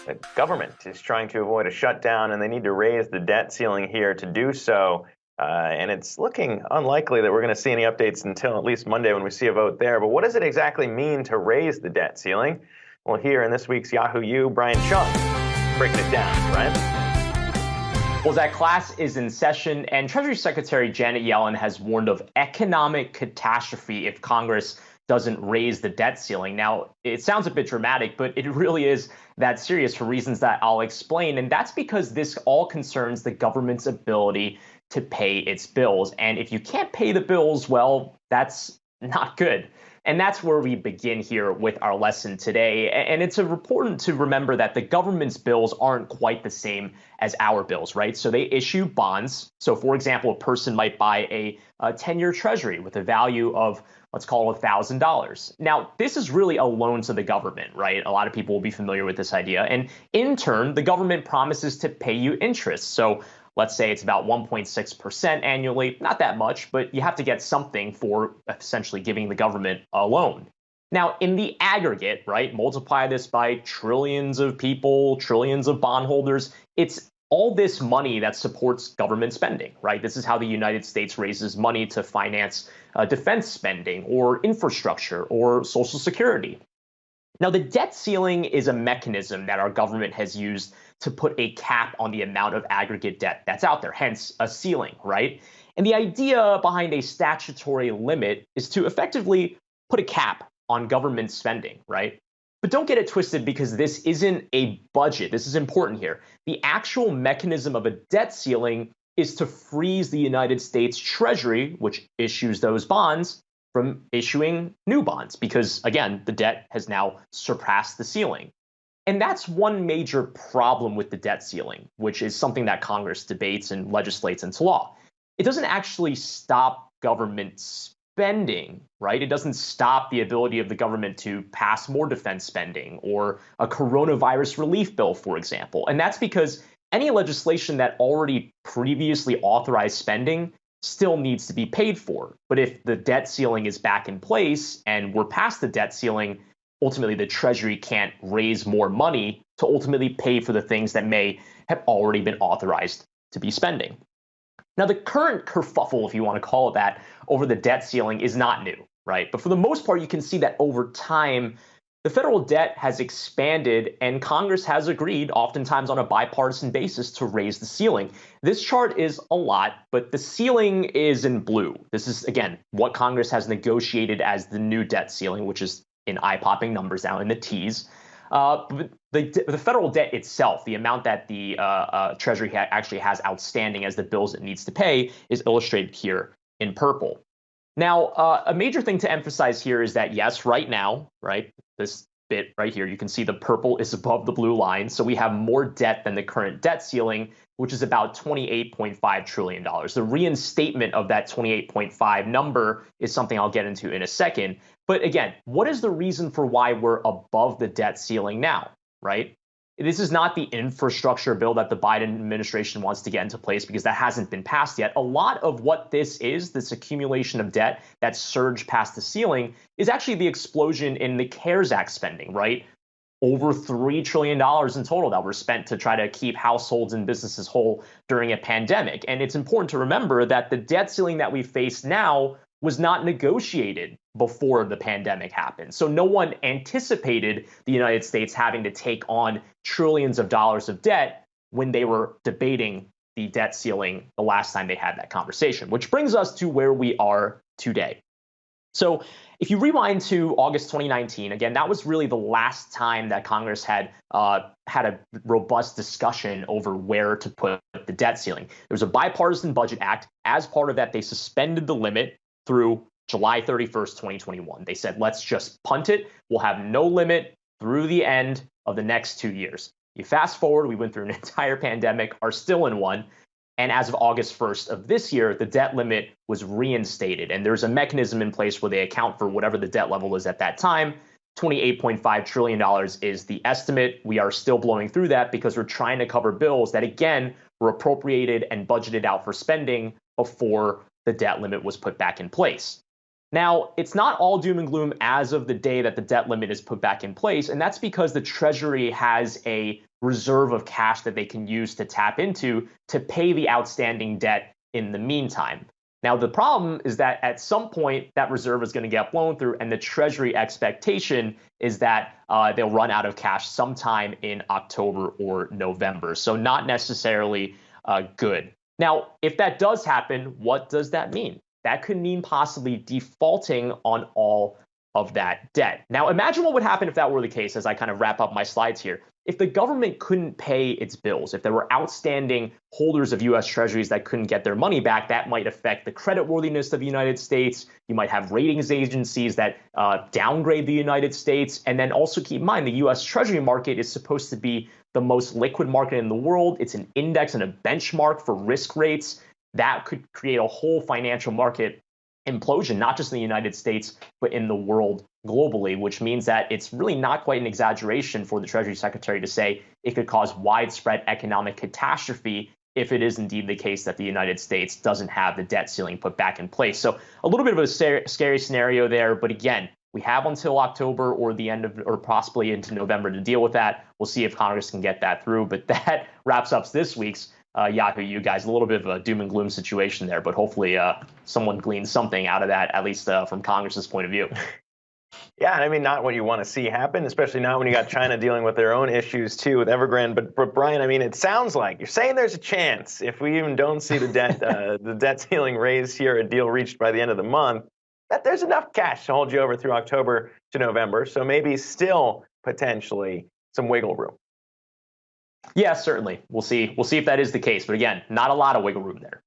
The government is trying to avoid a shutdown, and they need to raise the debt ceiling here to do so. And it's looking unlikely that we're going to see any updates until at least Monday when we see a vote there. But what does it exactly mean to raise the debt ceiling? Well, here in this week's Yahoo U, Brian Cheung breaking it down. Brian? Well, that class is in session, and Treasury Secretary Janet Yellen has warned of economic catastrophe if Congress doesn't raise the debt ceiling. Now, it sounds a bit dramatic, but it really is that serious for reasons that I'll explain. And that's because this all concerns the government's ability to pay its bills. And if you can't pay the bills, well, that's not good. And that's where we begin here with our lesson today. And it's important to remember that the government's bills aren't quite the same as our bills, right? So they issue bonds. So, for example, a person might buy a 10-year treasury with a value of, let's call it $1,000. Now, this is really a loan to the government, right? A lot of people will be familiar with this idea. And in turn, the government promises to pay you interest. So let's say it's about 1.6% annually, not that much, but you have to get something for essentially giving the government a loan. Now, in the aggregate, right, multiply this by trillions of people, trillions of bondholders, it's all this money that supports government spending, right? This is how the United States raises money to finance defense spending or infrastructure or Social Security. Now, the debt ceiling is a mechanism that our government has used to put a cap on the amount of aggregate debt that's out there, hence a ceiling, right? And the idea behind a statutory limit is to effectively put a cap on government spending, right? But don't get it twisted, because this isn't a budget. This is important here. The actual mechanism of a debt ceiling is to freeze the United States Treasury, which issues those bonds, from issuing new bonds, because, again, the debt has now surpassed the ceiling. And that's one major problem with the debt ceiling, which is something that Congress debates and legislates into law. It doesn't actually stop government spending, right? It doesn't stop the ability of the government to pass more defense spending or a coronavirus relief bill, for example. And that's because any legislation that already previously authorized spending still needs to be paid for. But if the debt ceiling is back in place and we're past the debt ceiling, ultimately the Treasury can't raise more money to ultimately pay for the things that may have already been authorized to be spending. Now, the current kerfuffle, if you want to call it that, over the debt ceiling is not new, right? But for the most part, you can see that over time, the federal debt has expanded, and Congress has agreed, oftentimes on a bipartisan basis, to raise the ceiling. This chart is a lot, but the ceiling is in blue. This is, again, what Congress has negotiated as the new debt ceiling, which is in eye-popping numbers now in the T's. But the federal debt itself, the amount that the Treasury actually has outstanding as the bills it needs to pay, is illustrated here in purple. Now, a major thing to emphasize here is that, yes, right now, right, this bit right here, you can see the purple is above the blue line. So we have more debt than the current debt ceiling, which is about $28.5 trillion. The reinstatement of that 28.5 number is something I'll get into in a second. But again, what is the reason for why we're above the debt ceiling now, right? This is not the infrastructure bill that the Biden administration wants to get into place, because that hasn't been passed yet. A lot of what this is, this accumulation of debt that surged past the ceiling, is actually the explosion in the CARES Act spending, right? Over $3 trillion in total that were spent to try to keep households and businesses whole during a pandemic. And it's important to remember that the debt ceiling that we face now was not negotiated before the pandemic happened. So no one anticipated the United States having to take on trillions of dollars of debt when they were debating the debt ceiling the last time they had that conversation, which brings us to where we are today. So if you rewind to August 2019, again, that was really the last time that Congress had had a robust discussion over where to put the debt ceiling. There was a bipartisan budget act. As part of that, they suspended the limit through July 31st, 2021. They said, let's just punt it. We'll have no limit through the end of the next 2 years. You fast forward, we went through an entire pandemic, are still in one. And as of August 1st of this year, the debt limit was reinstated. And there's a mechanism in place where they account for whatever the debt level is at that time. $28.5 trillion is the estimate. We are still blowing through that because we're trying to cover bills that, again, were appropriated and budgeted out for spending before the debt limit was put back in place. Now, it's not all doom and gloom as of the day that the debt limit is put back in place, and that's because the Treasury has a reserve of cash that they can use to tap into to pay the outstanding debt in the meantime. Now, the problem is that at some point that reserve is going to get blown through, and the Treasury expectation is that they'll run out of cash sometime in October or November. So not necessarily good. Now, if that does happen, what does that mean? That could mean possibly defaulting on all of that debt. Now, imagine what would happen if that were the case as I kind of wrap up my slides here. If the government couldn't pay its bills, if there were outstanding holders of U.S. Treasuries that couldn't get their money back, that might affect the creditworthiness of the United States. You might have ratings agencies that downgrade the United States. And then also keep in mind, the U.S. Treasury market is supposed to be the most liquid market in the world. It's an index and a benchmark for risk rates. That could create a whole financial market implosion, not just in the United States, but in the world globally, which means that it's really not quite an exaggeration for the Treasury Secretary to say it could cause widespread economic catastrophe if it is indeed the case that the United States doesn't have the debt ceiling put back in place. So a little bit of a scary scenario there. But again, we have until October or the end of, or possibly into November to deal with that. We'll see if Congress can get that through. But that wraps up this week's Yahoo U, guys. A little bit of a doom and gloom situation there, but hopefully someone gleans something out of that, at least from Congress's point of view. Yeah, I mean, not what you want to see happen, especially not when you got China dealing with their own issues too with Evergrande. But Brian, I mean, it sounds like you're saying there's a chance if we even don't see the debt ceiling raised here, a deal reached by the end of the month, that there's enough cash to hold you over through October to November. So maybe still potentially some wiggle room. Yeah, certainly. We'll see. We'll see if that is the case. But again, not a lot of wiggle room there.